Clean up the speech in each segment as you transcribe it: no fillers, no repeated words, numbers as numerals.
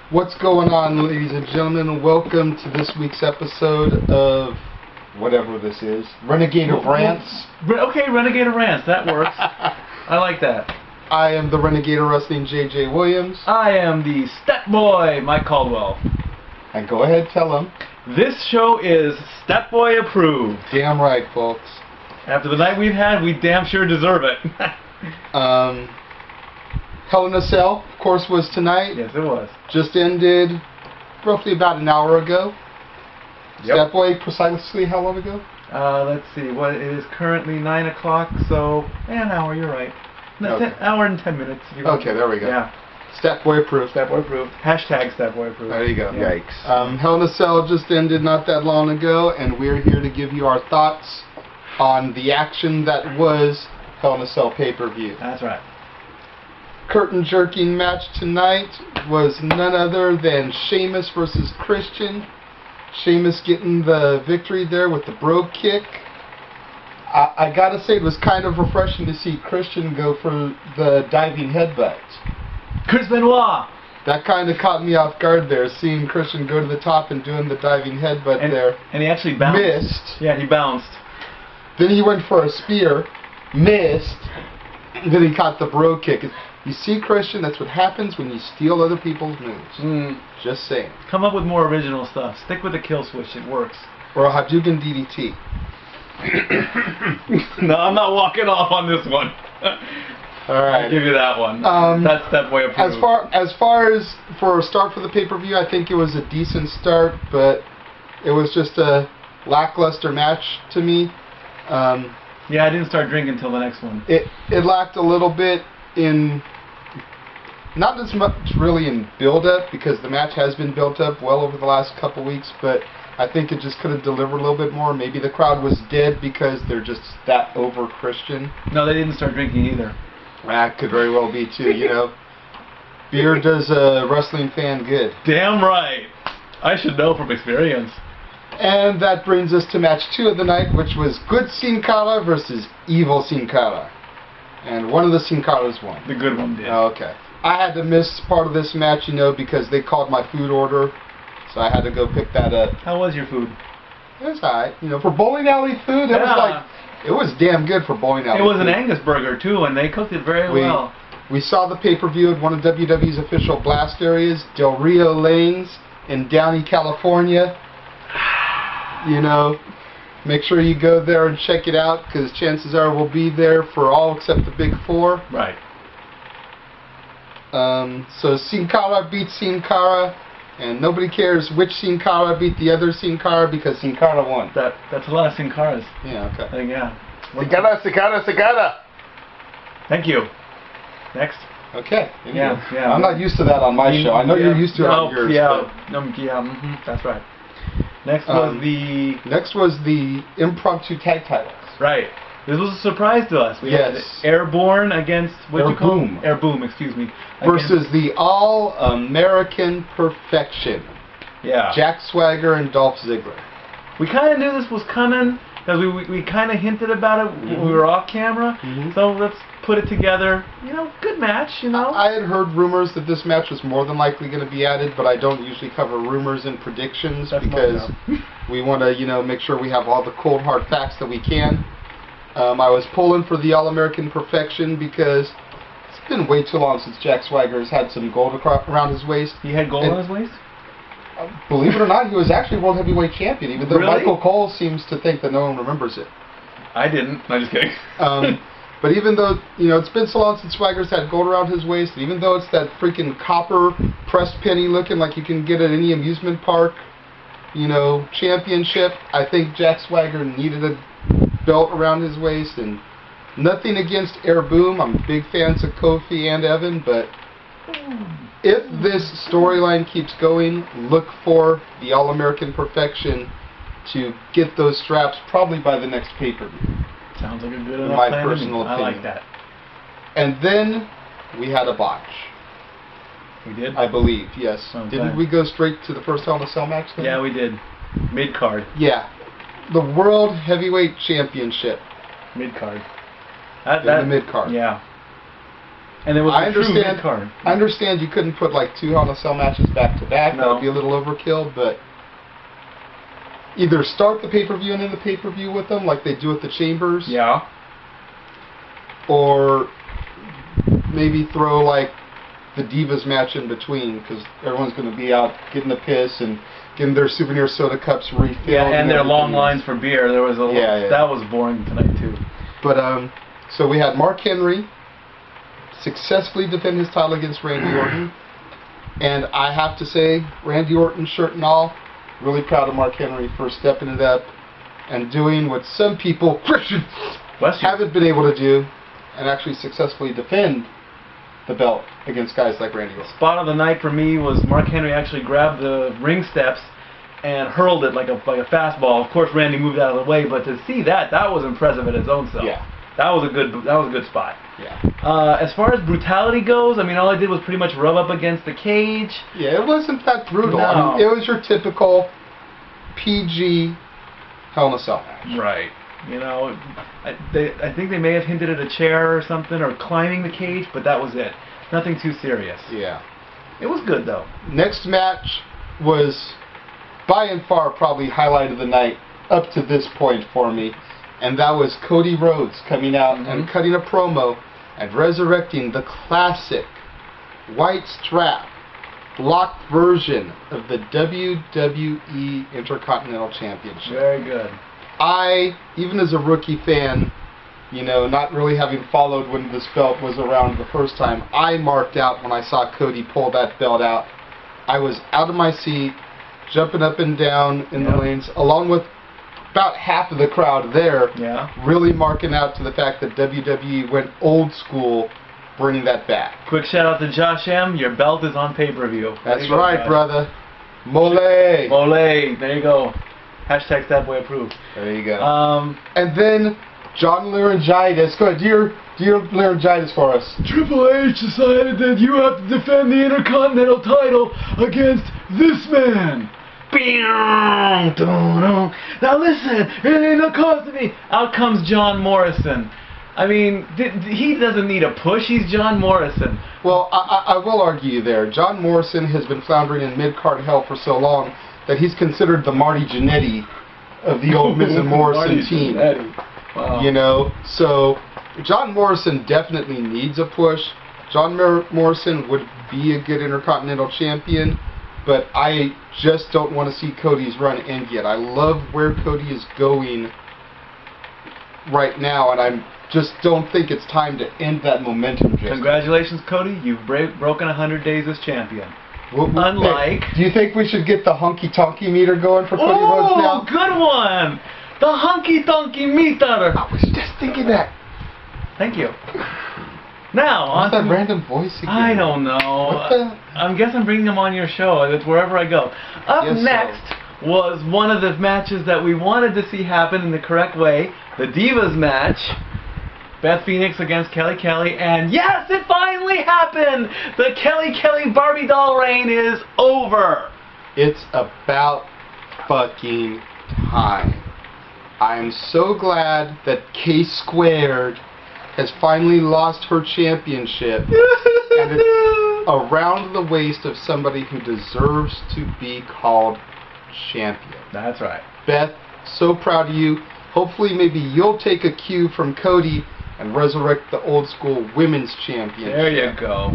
What's going on, ladies and gentlemen? Welcome to this week's episode of whatever this is, Renegade of Rants. Okay, Renegade of Rants, that works. I like that. I am the Renegade of Wrestling, JJ Williams. I am the Step Boy, Mike Caldwell. And go ahead, tell them. This show is Step Boy approved. Damn right, folks. After the night we've had, we damn sure deserve it. Hell in a Cell, of course, was tonight. Yes, it was. Just ended roughly about an hour ago. Yep. Step Boy, precisely how long ago? Let's see. What it is currently 9 o'clock, so an hour. You're right. Okay. An hour and 10 minutes. Okay, there we go. Yeah. Step Boy approved. Step Boy approved. Hashtag Step Boy approved. There you go. Yeah. Yikes. Hell in a Cell just ended not that long ago, and we're here to give you our thoughts on the action that was Hell in a Cell pay-per-view. That's right. Curtain-jerking match tonight was none other than Sheamus versus Christian. Sheamus getting the victory there with the bro kick. I gotta say, it was kind of refreshing to see Christian go for the diving headbutt. Chris Benoit! That kind of caught me off guard there, seeing Christian go to the top and doing the diving headbutt there. And he actually bounced. Missed. Yeah, he bounced. Then he went for a spear. Missed. Then he caught the bro kick. You see, Christian, that's what happens when you steal other people's moves. Just saying. Come up with more original stuff. Stick with the kill switch. It works. Or a Hadouken DDT. No, I'm not walking off on this one. Alright. I'll give you that one. That's Step Boy approved. As far as for a start for the pay-per-view, I think it was a decent start, but it was just a lackluster match to me. Yeah, I didn't start drinking until the next one. It lacked a little bit in, not as much really in build-up, because the match has been built up well over the last couple weeks, but I think it just could have delivered a little bit more. Maybe the crowd was dead because they're just that over Christian. No, they didn't start drinking either. That could very well be too, you know. Beer does a wrestling fan good. Damn right. I should know from experience. And that brings us to match 2 of the night, which was Good Sin Cara versus Evil Sin Cara. And one of the Sin Caras won. The good one did. Okay. I had to miss part of this match, you know, because they called my food order. So I had to go pick that up. How was your food? It was alright. You know, for bowling alley food, it was damn good for bowling alley food. It was an Angus burger, too, and they cooked it very well. We saw the pay-per-view at one of WWE's official blast areas, Del Rio Lanes in Downey, California. You know, make sure you go there and check it out, because chances are we'll be there for all except the big 4. Right. So Sin Cara beat Sin Cara, and nobody cares which Sin Cara beat the other Sin Cara, because Sin Cara won. That's a lot of Sin Caras. Yeah, okay. I think, yeah. Sin Cara. Thank you. Next. Okay. Yeah. I'm not used to that on my show. I know you're used to it on yours. That's right. Next was the impromptu tag titles. Right. This was a surprise to us. We had Airborne against Airboom, excuse me. Versus the All-American Perfection. Yeah. Jack Swagger and Dolph Ziggler. We kind of knew this was coming because we kind of hinted about it when we were off camera. So let's put it together. You know, good match, you know. I had heard rumors that this match was more than likely going to be added, but I don't usually cover rumors and predictions because we want to, you know, make sure we have all the cold hard facts that we can. I was pulling for the All-American Perfection because it's been way too long since Jack Swagger has had some gold around his waist. He had gold on his waist? Believe it or not, he was actually World Heavyweight Champion, even though Michael Cole seems to think that no one remembers it. I didn't. I'm just kidding. But even though, you know, it's been so long since Swagger's had gold around his waist, and even though it's that freaking copper pressed penny looking like you can get at any amusement park, you know, championship, I think Jack Swagger needed a belt around his waist. And nothing against Airboom. I'm big fans of Kofi and Evan, but if this storyline keeps going, look for the All-American Perfection to get those straps probably by the next pay-per-view. Sounds like a good enough my plan personal to me. opinion. I like that. And then we had a botch. We did? I believe, yes. Okay. Didn't we go straight to the first Hell in a Cell match then? Yeah, we did. Mid-card. Yeah. The World Heavyweight Championship. Mid-card. In the mid-card. Yeah. And it was I a true understand. mid-card. I understand you couldn't put like 2 Hell in a Cell matches back to back. That No. would be a little overkill. But either start the pay-per-view and end the pay-per-view with them, like they do at the Chambers. Yeah. Or maybe throw like the Divas match in between, because everyone's going to be out getting a piss and getting their souvenir soda cups refilled. Yeah, and their long lines for beer. There was a that was boring tonight too. But so we had Mark Henry successfully defend his title against Randy Orton, and I have to say, Randy Orton, shirt and all, really proud of Mark Henry for stepping it up and doing what some people haven't been able to do, and actually successfully defend the belt against guys like Randy Orton. Spot of the night for me was Mark Henry actually grabbed the ring steps and hurled it like a fastball. Of course, Randy moved out of the way, but to see that was impressive in its own self. Yeah. That was a good spot. Yeah. As far as brutality goes, I mean, all I did was pretty much rub up against the cage. Yeah, it wasn't that brutal. No. I mean, it was your typical PG Hell in a Cell match. Right. You know, I think they may have hinted at a chair or something, or climbing the cage, but that was it. Nothing too serious. Yeah. It was good, though. Next match was, by and far, probably highlight of the night up to this point for me, and that was Cody Rhodes coming out and cutting a promo and resurrecting the classic white strap locked version of the WWE Intercontinental Championship. Very good. I, even as a rookie fan, you know, not really having followed when this belt was around the first time, I marked out when I saw Cody pull that belt out. I was out of my seat, jumping up and down in the lanes, along with about half of the crowd there, really marking out to the fact that WWE went old school, bringing that back. Quick shout out to Josh M. Your belt is on pay-per-view. That's right, brother. Mole. Mole. There you go. Hashtag Stat Boy approved. There you go. And then John Laryngitis. Go ahead, do your laryngitis for us. Triple H decided that you have to defend the Intercontinental title against this man. Now listen, it ain't no cost to me. Out comes John Morrison. I mean, he doesn't need a push. He's John Morrison. Well, I will argue there. John Morrison has been floundering in mid-card hell for so long that he's considered the Marty Jannetty of the old Miz and Morrison team. Wow. You know, so John Morrison definitely needs a push. John Morrison would be a good Intercontinental Champion, but I just don't want to see Cody's run end yet. I love where Cody is going right now, and I just don't think it's time to end that momentum. Congratulations, Cody. You've broken 100 days as champion. Unlike... Do you think we should get the honky-tonky meter going for Cody Rhodes now? Oh, good one! The honky-tonky meter! I was just thinking that. Thank you. Now, what's that random voice again? I don't know. I guess I'm bringing him on your show. It's wherever I go. Up next was one of the matches that we wanted to see happen in the correct way. The Divas match. Beth Phoenix against Kelly Kelly, and yes, it finally happened! The Kelly Kelly Barbie doll reign is over! It's about fucking time. I'm so glad that K Squared has finally lost her championship, and it's around the waist of somebody who deserves to be called champion. That's right. Beth, so proud of you. Hopefully maybe you'll take a cue from Cody and resurrect the old school women's championship. There you go.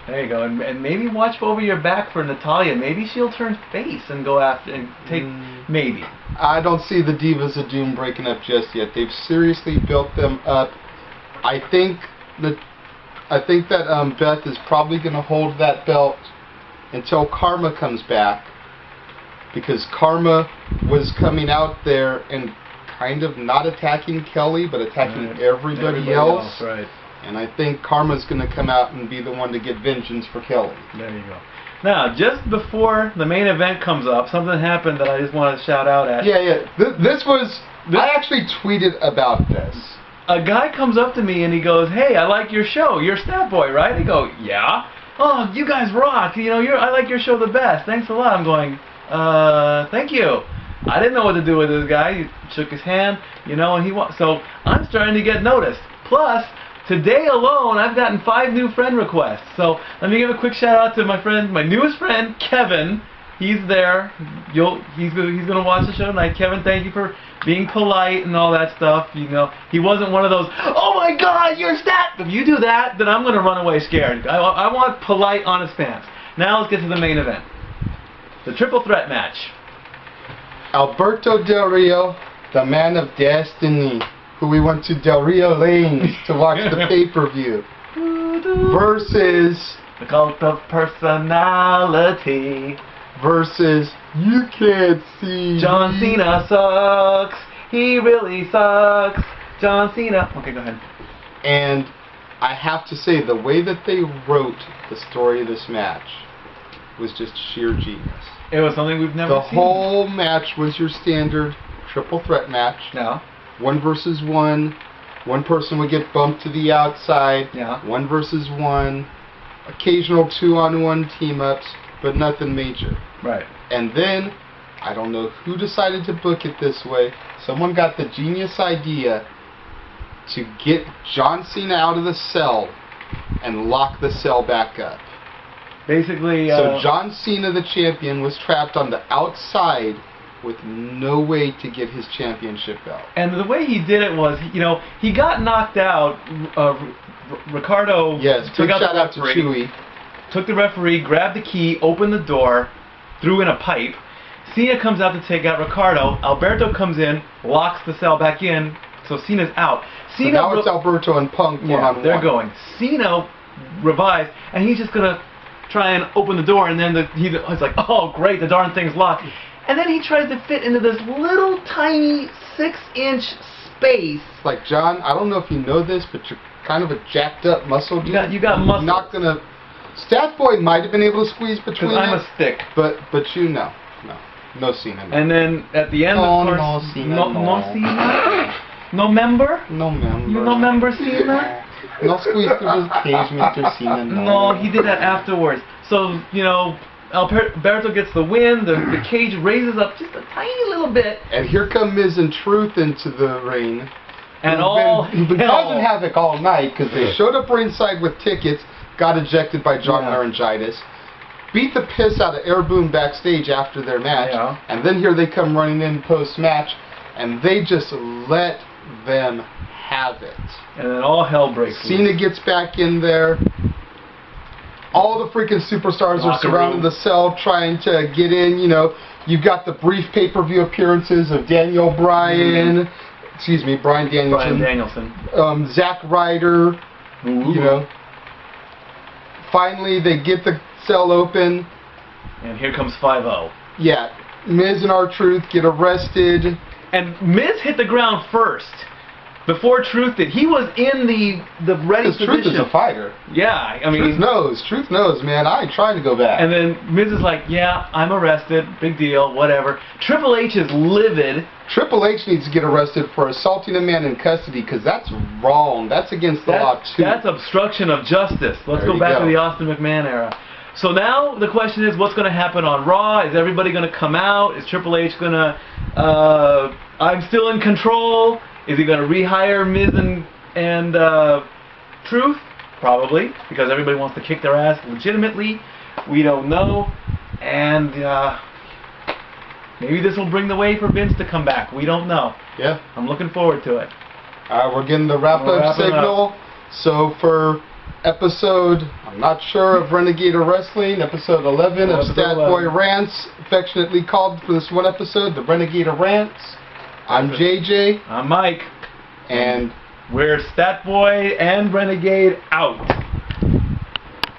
There you go. And maybe watch over your back for Natalya. Maybe she'll turn face and go after and take... Maybe. I don't see the Divas of Doom breaking up just yet. They've seriously built them up. I think that Beth is probably going to hold that belt until Karma comes back, because Karma was coming out there and kind of not attacking Kelly, but attacking everybody else. Right. And I think Karma's going to come out and be the one to get vengeance for Kelly. There you go. Now, just before the main event comes up, something happened that I just want to shout out at. Yeah. I actually tweeted about this. A guy comes up to me and he goes, "Hey, I like your show. You're Stat Boy, right?" I go, "Yeah." "Oh, you guys rock. You know, I like your show the best. Thanks a lot." I'm going, thank you. I didn't know what to do with this guy. He shook his hand, you know, and so I'm starting to get noticed. Plus, Today alone, I've gotten 5 new friend requests. So let me give a quick shout out to my friend, my newest friend, Kevin. He's there. He's gonna watch the show tonight. Kevin, thank you for being polite and all that stuff. You know, he wasn't one of those, oh my God, you're stat. If you do that, then I'm gonna run away scared. I want polite, honest fans. Now let's get to the main event, the triple threat match. Alberto Del Rio, the man of destiny, who we went to Del Rio Lanes to watch the pay-per-view, versus the cult of personality. Versus you can't see John Cena sucks. He really sucks. John Cena. Okay, go ahead. And I have to say, the way that they wrote the story of this match was just sheer genius. It was something we've never seen. The whole match was your standard triple threat match. Yeah. 1 versus 1. One person would get bumped to the outside. Yeah. 1 versus 1. Occasional 2-on-1 team-ups, but nothing major. Right. And then, I don't know who decided to book it this way. Someone got the genius idea to get John Cena out of the cell and lock the cell back up. Basically, so John Cena, the champion, was trapped on the outside with no way to get his championship belt. And the way he did it was, you know, he got knocked out. Ricardo took out shout out to Chewy. Took the referee, grabbed the key, opened the door, threw in a pipe. Cena comes out to take out Ricardo. Alberto comes in, locks the cell back in, so Cena's out. Cena, so now it's Alberto and Punk one-on-one. They're going. Cena revives, and he's just going to try and open the door, and then he's like, oh, great, the darn thing's locked. And then he tries to fit into this little tiny 6-inch space. Like, John, I don't know if you know this, but you're kind of a jacked up muscle dude. You got muscle. Not going to... Stat Boy might have been able to squeeze between I'm a stick. But you know. No Cena. No. And then at the end, of course... No Cena. No Cena? No member? No member. You no member Cena? No squeeze through the cage, Mr. Cena. No, he did that afterwards. So, you know, Alberto gets the win. The cage raises up just a tiny little bit. And here come Miz and Truth into the ring. And who've been causing havoc all night because they showed up ringside with tickets, got ejected by John Laryngitis, beat the piss out of Air Boom backstage after their match, and then here they come running in post-match, and they just let them have it. And then all hell breaks loose. Cena gets back in there. All the freaking superstars are surrounding the cell trying to get in. You know, you've got the brief pay-per-view appearances of Daniel Bryan, Bryan Danielson. Zack Ryder, you know. Finally, they get the cell open. And here comes 5-0. Yeah. Miz and R-Truth get arrested. And Miz hit the ground first. Before Truth did. He was in the ready position. Truth is a fighter. Yeah, I mean... Truth knows, man. I ain't trying to go back. And then Miz is like, yeah, I'm arrested. Big deal, whatever. Triple H is livid. Triple H needs to get arrested for assaulting a man in custody because that's wrong. That's against the law, too. That's obstruction of justice. Let's go back to the Austin McMahon era. So now the question is, what's going to happen on Raw? Is everybody going to come out? Is Triple H going to... I'm still in control? Is he going to rehire Miz and Truth? Probably, because everybody wants to kick their ass legitimately. We don't know. And maybe this will bring the way for Vince to come back. We don't know. Yeah. I'm looking forward to it. We're getting the wrap-up signal. So for episode, I'm not sure, of Renegade of Wrestling, episode 11 of Stat Boy Rants, affectionately called for this one episode, the Renegade of Rants. I'm JJ. I'm Mike. And we're Stat Boy and Renegade out.